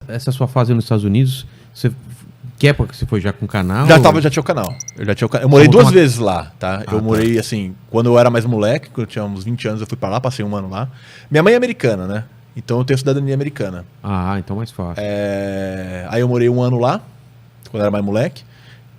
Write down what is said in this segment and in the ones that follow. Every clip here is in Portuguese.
essa sua fase nos Estados Unidos, que época que você foi já com o canal? Já tinha o canal. Eu morei 2 vezes lá, tá? Eu morei, assim, quando eu era mais moleque, quando eu tinha uns 20 anos, eu fui pra lá, passei 1 ano lá. Minha mãe é americana, né? Então eu tenho cidadania americana. Ah, então mais fácil. Aí eu morei 1 ano lá, quando eu era mais moleque.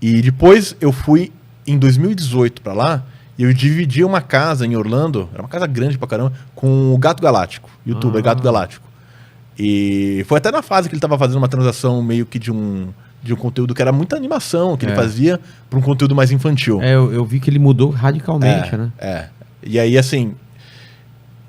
E depois eu fui em 2018 pra lá, e eu dividi uma casa em Orlando, era uma casa grande pra caramba, com o Gato Galáctico, youtuber Gato Galáctico. E foi até na fase que ele tava fazendo uma transação meio que de um conteúdo que era muita animação, que ele fazia para um conteúdo mais infantil. Eu vi que ele mudou radicalmente, né? E aí, assim,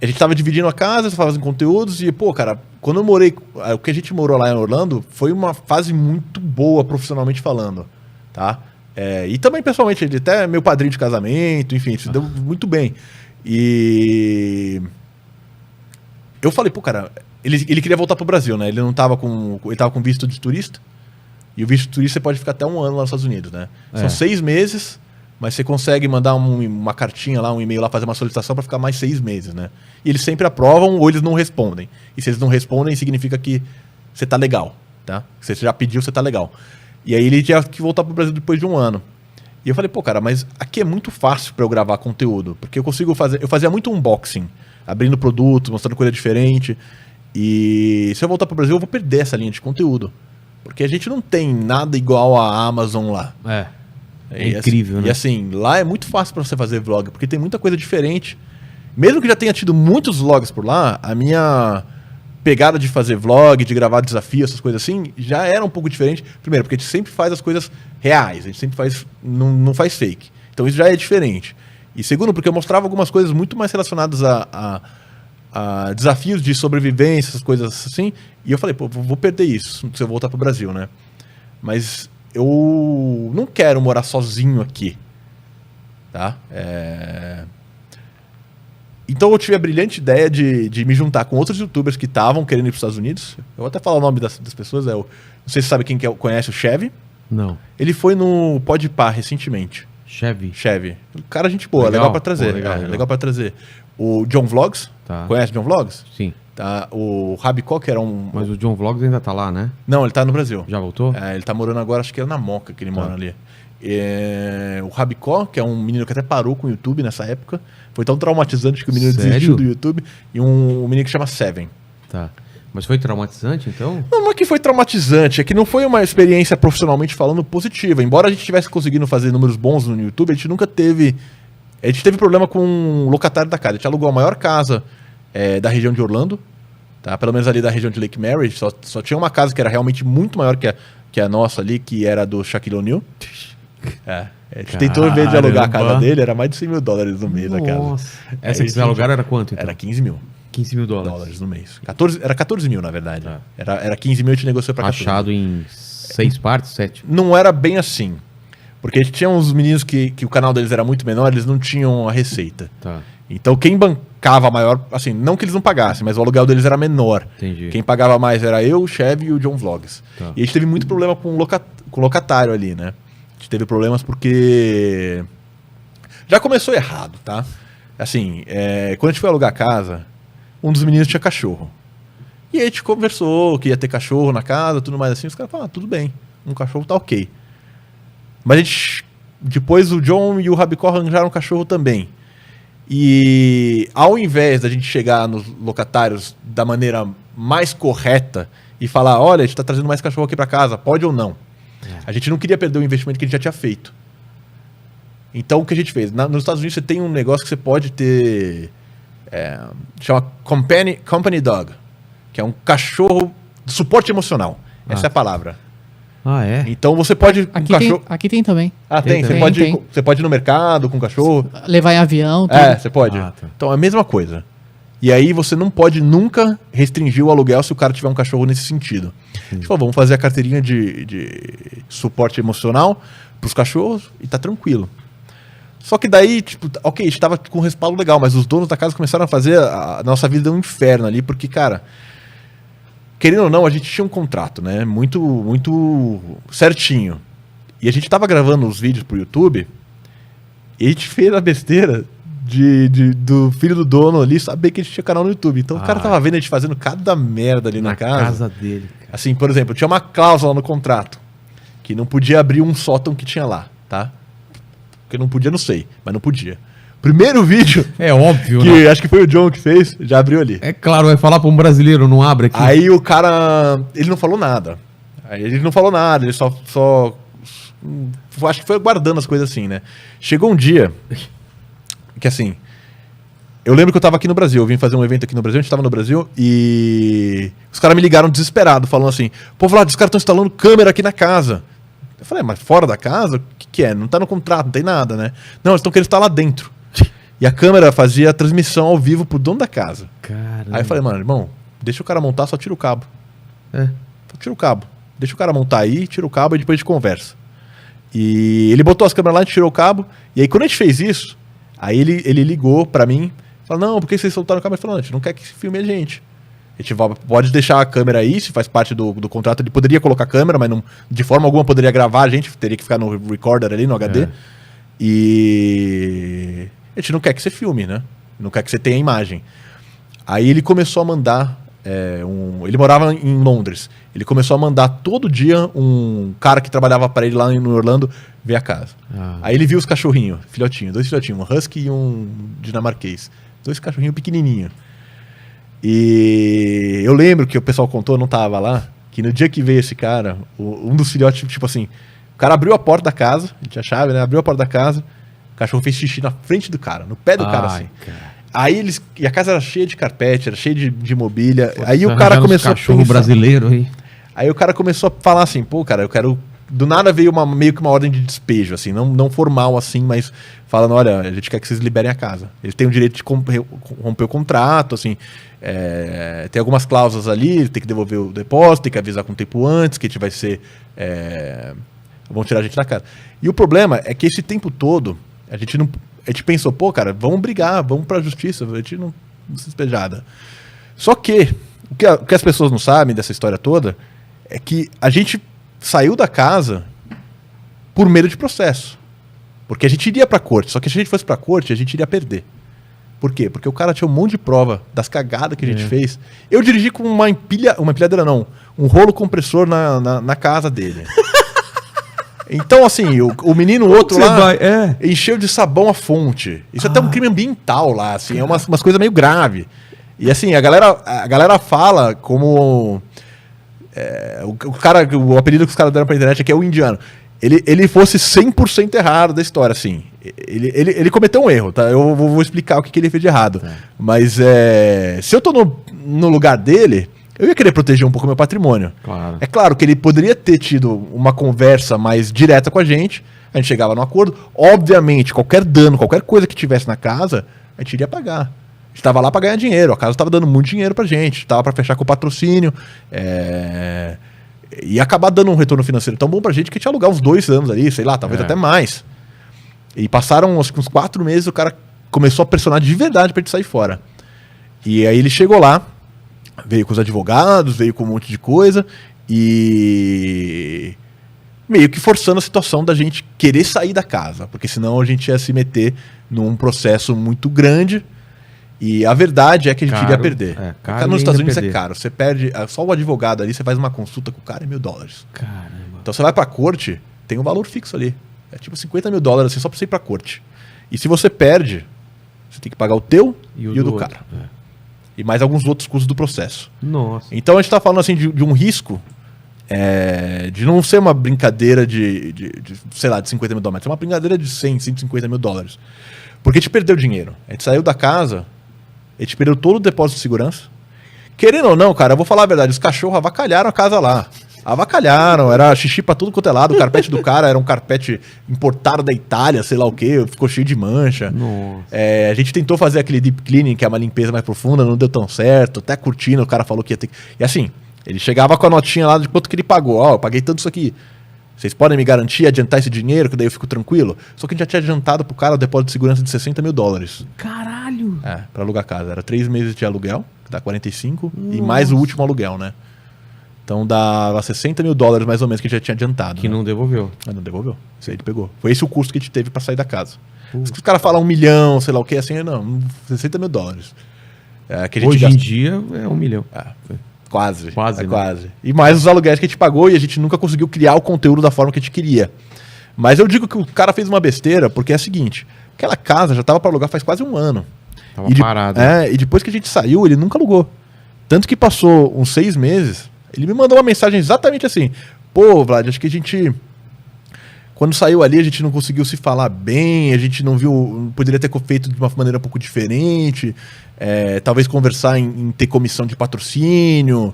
a gente tava dividindo a casa, fazendo conteúdos, e, pô, cara, quando eu morei, o que a gente morou lá em Orlando, foi uma fase muito boa, profissionalmente falando, tá? E também, pessoalmente, ele até é meu padrinho de casamento, enfim, isso deu muito bem. E eu falei, pô, cara, ele queria voltar pro Brasil, né? Ele não tava ele tava com visto de turista. E o visto de turista você pode ficar até 1 ano lá nos Estados Unidos, né? São 6 meses, mas você consegue mandar uma cartinha lá, um e-mail lá, fazer uma solicitação para ficar mais 6 meses, né? E eles sempre aprovam ou eles não respondem. E se eles não respondem, significa que você tá legal, tá? Se você já pediu, você tá legal. E aí ele tinha que voltar pro Brasil depois de 1 ano. E eu falei, pô, cara, mas aqui é muito fácil para eu gravar conteúdo, porque eu consigo fazer... Eu fazia muito unboxing, abrindo produtos, mostrando coisa diferente. E se eu voltar pro Brasil, eu vou perder essa linha de conteúdo. Porque a gente não tem nada igual a Amazon lá. É incrível, né? E assim, lá é muito fácil para você fazer vlog, porque tem muita coisa diferente. Mesmo que já tenha tido muitos vlogs por lá, a minha pegada de fazer vlog, de gravar desafio, essas coisas assim, já era um pouco diferente. Primeiro, porque a gente sempre faz as coisas reais, a gente sempre faz, não faz fake. Então isso já é diferente. E segundo, porque eu mostrava algumas coisas muito mais relacionadas a desafios de sobrevivência, essas coisas assim, e eu falei, pô, vou perder isso se eu voltar pro Brasil, né? Mas eu não quero morar sozinho aqui, tá? Então eu tive a brilhante ideia de me juntar com outros youtubers que estavam querendo ir pros Estados Unidos. Eu vou até falar o nome das pessoas, não sei se você sabe quem conhece o Chevy. Não. Ele foi no Podpah recentemente. Chevy. O cara, gente boa, legal pra trazer. Pô, legal. Legal pra trazer. O John Vlogs, conhece o John Vlogs? Sim. Tá, o Rabicó, que era um... Mas o John Vlogs ainda tá lá, né? Não, ele tá no Brasil. Já voltou? Ele tá morando agora, acho que era na Moca que ele mora ali. O Rabicó, que é um menino que até parou com o YouTube nessa época, foi tão traumatizante que o menino desistiu do YouTube. E um menino que chama Seven. Tá. Mas foi traumatizante, então? Não é que foi traumatizante, é que não foi uma experiência profissionalmente falando positiva. Embora a gente tivesse conseguindo fazer números bons no YouTube, a gente nunca teve... A gente teve problema com o locatário da casa. A gente alugou a maior casa da região de Orlando, tá? Pelo menos ali da região de Lake Mary. Só tinha uma casa que era realmente muito maior que a nossa ali, que era do Shaquille O'Neal. A gente tentou, em vez de alugar a casa dele, era mais de $100 mil no mês da casa. Essa que vocês alugaram era quanto, então? Era 15 mil. 15 mil dólares No mês. Era 14 mil, na verdade. Era 15 mil, a gente negociou pra 14 Achado em 6 partes, 7? Não era bem assim. Porque tinha uns meninos que o canal deles era muito menor, eles não tinham a receita. Tá. Então quem bancava maior, assim, não que eles não pagassem, mas o aluguel deles era menor. Entendi. Quem pagava mais era eu, o Chevy e o John Vlogs. Tá. E a gente teve muito problema com o locatário ali, né? A gente teve problemas porque... Já começou errado, tá? Assim, quando a gente foi alugar a casa, um dos meninos tinha cachorro. E aí a gente conversou que ia ter cachorro na casa, tudo mais assim. Os caras falaram, tudo bem, um cachorro tá ok. Mas a gente, depois o John e o Rabicó arranjaram um cachorro também. E ao invés da gente chegar nos locatários da maneira mais correta e falar, olha, a gente tá trazendo mais cachorro aqui para casa, pode ou não? A gente não queria perder o investimento que a gente já tinha feito. Então o que a gente fez? Nos Estados Unidos você tem um negócio que você pode ter... chama Company Dog, que é um cachorro de suporte emocional. Essa é a palavra. Ah, é? Então você pode... Aqui tem também. Tem. Você pode ir no mercado com o cachorro. Levar em avião. Tudo. Você pode. Tá. Então é a mesma coisa. E aí você não pode nunca restringir o aluguel se o cara tiver um cachorro nesse sentido. A gente falou, vamos fazer a carteirinha de suporte emocional pros cachorros e tá tranquilo. Só que daí, tipo, ok, a gente tava com um respaldo legal, mas os donos da casa começaram a fazer a nossa vida um inferno ali, porque, cara... Querendo ou não, a gente tinha um contrato, né? Muito, muito certinho. E a gente tava gravando os vídeos pro YouTube e a gente fez a besteira do filho do dono ali saber que a gente tinha canal no YouTube. Então o cara tava vendo a gente fazendo cada merda ali na casa. Dele, cara. Assim, por exemplo, tinha uma cláusula no contrato que não podia abrir um sótão que tinha lá, tá? Porque não podia, não sei, mas não podia. Primeiro vídeo, É óbvio, que né? acho que foi o John que fez, já abriu ali. É claro, vai falar pra um brasileiro, não abre aqui. Aí o cara, ele não falou nada. Ele só acho que foi guardando as coisas assim, né? Chegou um dia que assim, eu lembro que eu tava aqui no Brasil, eu vim fazer um evento aqui no Brasil, a gente tava no Brasil e os caras me ligaram desesperado, falando assim, pô, Vlad, os caras estão instalando câmera aqui na casa. Eu falei, mas fora da casa? O que é? Não tá no contrato, não tem nada, né? Não, eles estão querendo estar lá dentro. E a câmera fazia a transmissão ao vivo pro dono da casa. Caramba. Aí eu falei, mano, irmão, deixa o cara montar, só tira o cabo. É. Só tira o cabo. Deixa o cara montar aí, tira o cabo e depois a gente conversa. E ele botou as câmeras lá, a gente tirou o cabo. E aí quando a gente fez isso, aí ele ligou pra mim, falou, não, por que vocês soltaram o cabo? Ele falou, não, a gente não quer que filme a gente. A gente pode deixar a câmera aí, se faz parte do contrato, ele poderia colocar a câmera, mas não, de forma alguma poderia gravar, a gente teria que ficar no recorder ali, no HD. E a gente não quer que você filme, né? Não quer que você tenha imagem. Aí ele começou a mandar, ele morava em Londres, ele começou a mandar todo dia um cara que trabalhava para ele lá no Orlando ver a casa. Aí ele viu os cachorrinhos, dois filhotinhos, um husky e um dinamarquês. 2 cachorrinhos pequenininhos. E eu lembro que o pessoal contou, eu não tava lá, que no dia que veio esse cara, um dos filhotes, tipo assim, o cara abriu a porta da casa, a gente tinha chave, né? Abriu a porta da casa, o cachorro fez xixi na frente do cara, no pé do cara, assim. Cara. Aí e a casa era cheia de carpete, era cheia de mobília. Pô, aí o cara começou cachorro a pensar, brasileiro aí. Aí o cara começou a falar assim, pô, cara, eu quero... Do nada veio meio que uma ordem de despejo, assim, não formal assim, mas falando, olha, a gente quer que vocês liberem a casa. Eles têm o direito de romper o contrato, assim, tem algumas cláusulas ali, tem que devolver o depósito, tem que avisar com tempo antes, que a gente vai ser... vão tirar a gente da casa. E o problema é que esse tempo todo, a gente pensou, pô, cara, vamos brigar, vamos pra justiça, a gente não se despejada. Só que o que as pessoas não sabem dessa história toda é que a gente saiu da casa por medo de processo. Porque a gente iria pra corte, só que se a gente fosse pra corte, a gente iria perder. Por quê? Porque o cara tinha um monte de prova das cagadas que a gente fez. Eu dirigi com uma empilhadeira não, um rolo compressor na casa dele. Então, assim, o menino outro lá encheu de sabão a fonte. Isso é até um crime ambiental lá, assim, é umas coisas meio graves. E assim, a galera fala como... o apelido que os caras deram pra internet aqui é o indiano. Ele fosse 100% errado da história, assim. Ele cometeu um erro, tá? Eu vou explicar o que ele fez de errado. Mas se eu tô no lugar dele, eu ia querer proteger um pouco meu patrimônio. Claro. É claro que ele poderia ter tido uma conversa mais direta com a gente gente chegava num acordo. Obviamente, qualquer dano, qualquer coisa que tivesse na casa, a gente iria pagar. A gente estava lá para ganhar dinheiro, a casa estava dando muito dinheiro pra gente, estava para fechar com o patrocínio, e acabar dando um retorno financeiro tão bom pra gente que a gente ia alugar uns 2 anos ali, sei lá, talvez até mais. E passaram acho que uns 4 meses, o cara começou a pressionar de verdade pra gente sair fora. E aí ele chegou lá, veio com os advogados, veio com um monte de coisa, e meio que forçando a situação da gente querer sair da casa, porque senão a gente ia se meter num processo muito grande. E a verdade é que a gente iria perder. Caro nos Estados Unidos é caro. Você perde, só o advogado ali, você faz uma consulta com o cara, é $1.000. Caramba. Então você vai pra corte, tem um valor fixo ali. É tipo $50.000 assim, só pra você ir pra corte. E se você perde, você tem que pagar o teu e o do cara. E mais alguns outros custos do processo. Nossa. Então a gente tá falando assim de um risco de não ser uma brincadeira sei lá, de $50.000, mas é uma brincadeira de $100, $150.000. Porque a gente perdeu dinheiro. A gente saiu da casa, a gente perdeu todo o depósito de segurança. Querendo ou não, cara, eu vou falar a verdade, os cachorros avacalharam a casa lá. Avacalharam, era xixi pra tudo quanto é lado. O carpete do cara era um carpete importado da Itália, sei lá o quê, ficou cheio de mancha. A gente tentou fazer aquele deep cleaning, que é uma limpeza mais profunda, não deu tão certo. Até curtindo, o cara falou que ia ter que... E assim, ele chegava com a notinha lá de quanto que ele pagou. Ó, eu paguei tanto isso aqui. Vocês podem me garantir, adiantar esse dinheiro, que daí eu fico tranquilo? Só que a gente já tinha adiantado pro cara o depósito de segurança de $60.000. Caralho! Pra alugar a casa. Era 3 meses de aluguel, que dá 45, e mais o último aluguel, né? Então dava $60 mil mais ou menos que a gente já tinha adiantado. Que né? não devolveu. Mas não devolveu. Isso aí ele pegou. Foi esse o custo que a gente teve pra sair da casa. Os caras falam 1 milhão, sei lá o que, assim, não, $60 mil. Que a gente Hoje gasta- em dia é 1 milhão. Quase. Quase, né? Quase. E mais os aluguéis que a gente pagou e a gente nunca conseguiu criar o conteúdo da forma que a gente queria. Mas eu digo que o cara fez uma besteira porque é o seguinte: aquela casa já tava pra alugar faz quase um ano. Tava parado. E depois que a gente saiu, ele nunca alugou. Tanto que passou uns 6 meses, ele me mandou uma mensagem exatamente assim: pô, Vlad, acho que a gente. Quando saiu ali, a gente não conseguiu se falar bem, a gente não viu. Poderia ter feito de uma maneira um pouco diferente. Talvez conversar em ter comissão de patrocínio.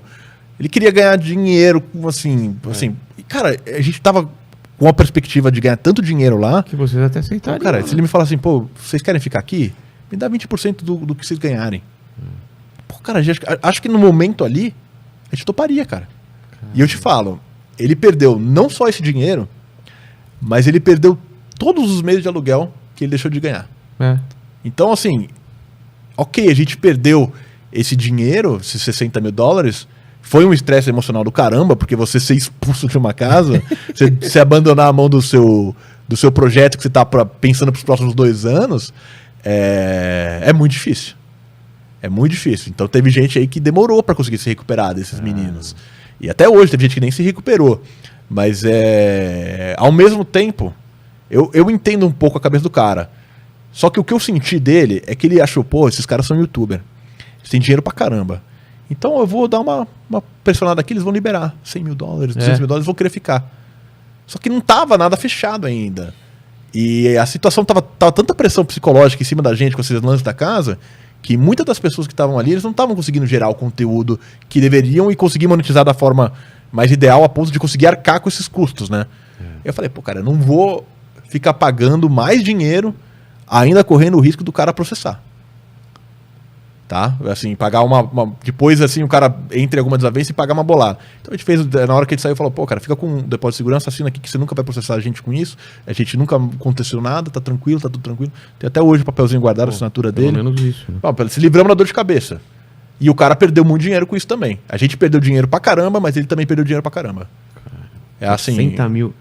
Ele queria ganhar dinheiro, assim. E, cara, a gente tava com a perspectiva de ganhar tanto dinheiro lá. Que vocês até Então, aceitariam. cara, né? se ele me falar assim, pô, vocês querem ficar aqui? Me dá 20% do que vocês ganharem. Pô, cara, acho que no momento ali, a gente toparia, cara. E eu te falo, ele perdeu não só esse dinheiro, mas ele perdeu todos os meses de aluguel que ele deixou de ganhar. É. Então, assim, ok, a gente perdeu esse dinheiro, esses $60 mil, foi um estresse emocional do caramba, porque você ser expulso de uma casa, você abandonar a mão do seu projeto que você está pensando para os próximos 2 anos, é muito difícil. É muito difícil. Então teve gente aí que demorou para conseguir se recuperar desses meninos. E até hoje teve gente que nem se recuperou. Mas ao mesmo tempo, eu entendo um pouco a cabeça do cara. Só que o que eu senti dele é que ele achou, pô, esses caras são youtuber. Eles têm dinheiro pra caramba. Então eu vou dar uma pressionada aqui, eles vão liberar $100 mil, $200 mil, vão querer ficar. Só que não tava nada fechado ainda. E a situação tava tanta pressão psicológica em cima da gente com esses lances da casa, que muitas das pessoas que estavam ali, eles não estavam conseguindo gerar o conteúdo que deveriam e conseguir monetizar da forma mais ideal a ponto de conseguir arcar com esses custos, né? Eu falei, pô, cara, eu não vou ficar pagando mais dinheiro ainda correndo o risco do cara processar. Tá? Assim, pagar depois, assim, o cara entre alguma desavença e pagar uma bolada. Então a gente fez, na hora que ele saiu, falou, pô, cara, fica com um depósito de segurança, assina aqui que você nunca vai processar a gente com isso. A gente nunca aconteceu nada, tá tranquilo, tá tudo tranquilo. Tem até hoje o papelzinho guardado, a assinatura Pelo dele. menos isso. Né? Bom, se livramos da dor de cabeça. E o cara perdeu muito dinheiro com isso também. A gente perdeu dinheiro pra caramba, mas ele também perdeu dinheiro pra caramba. É assim. $60 mil.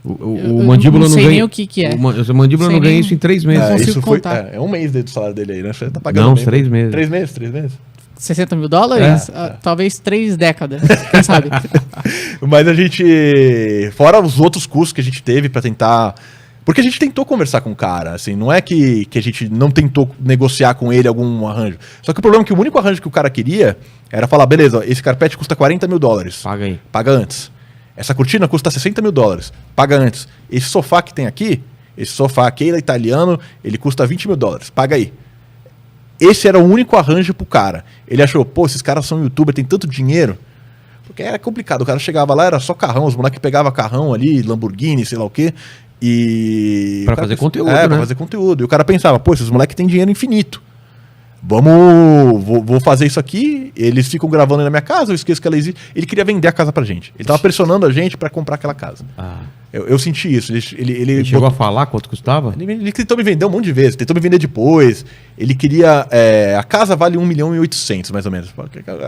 O Eu Mandíbula não não sei ganha. nem o que é. O Mandíbula Sei não ganha nem- isso em 3 meses. consigo Isso foi, contar. é 1 mês do salário dele aí, né? Você tá pagando Não, bem. 3 meses. 3 meses, 3 meses. $60 mil? Talvez 3 décadas, quem sabe? Mas a gente, fora os outros custos que a gente teve pra tentar, porque a gente tentou conversar com o cara, assim, não é que a gente não tentou negociar com ele algum arranjo. Só que o problema é que o único arranjo que o cara queria era falar, beleza, esse carpete custa $40 mil, Paga aí. paga antes. Essa cortina custa $60 mil, paga antes. Esse sofá que tem aqui, esse sofá aqui, ele é italiano, ele custa $20 mil, paga aí. Esse era o único arranjo pro cara. Ele achou, pô, esses caras são youtuber, tem tanto dinheiro. Porque era complicado, o cara chegava lá, era só carrão, os moleques pegavam carrão ali, Lamborghini, sei lá o quê. E. Pra o cara fazer pensa- conteúdo, pra né? fazer conteúdo. E o cara pensava, pô, esses moleques têm dinheiro infinito. Vou fazer isso aqui, eles ficam gravando aí na minha casa, eu esqueço que ela existe. Ele queria vender a casa pra gente. Ele tava pressionando a gente pra comprar aquela casa. Ah. Eu senti isso. Ele chegou a falar quanto custava? Ele tentou me vender um monte de vezes, tentou me vender depois. Ele queria. A casa vale 1.800.000, mais ou menos.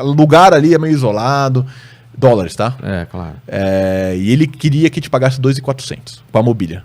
O lugar ali é meio isolado. Dólares, tá? É, claro. E ele queria que te pagasse 2.400 com a mobília.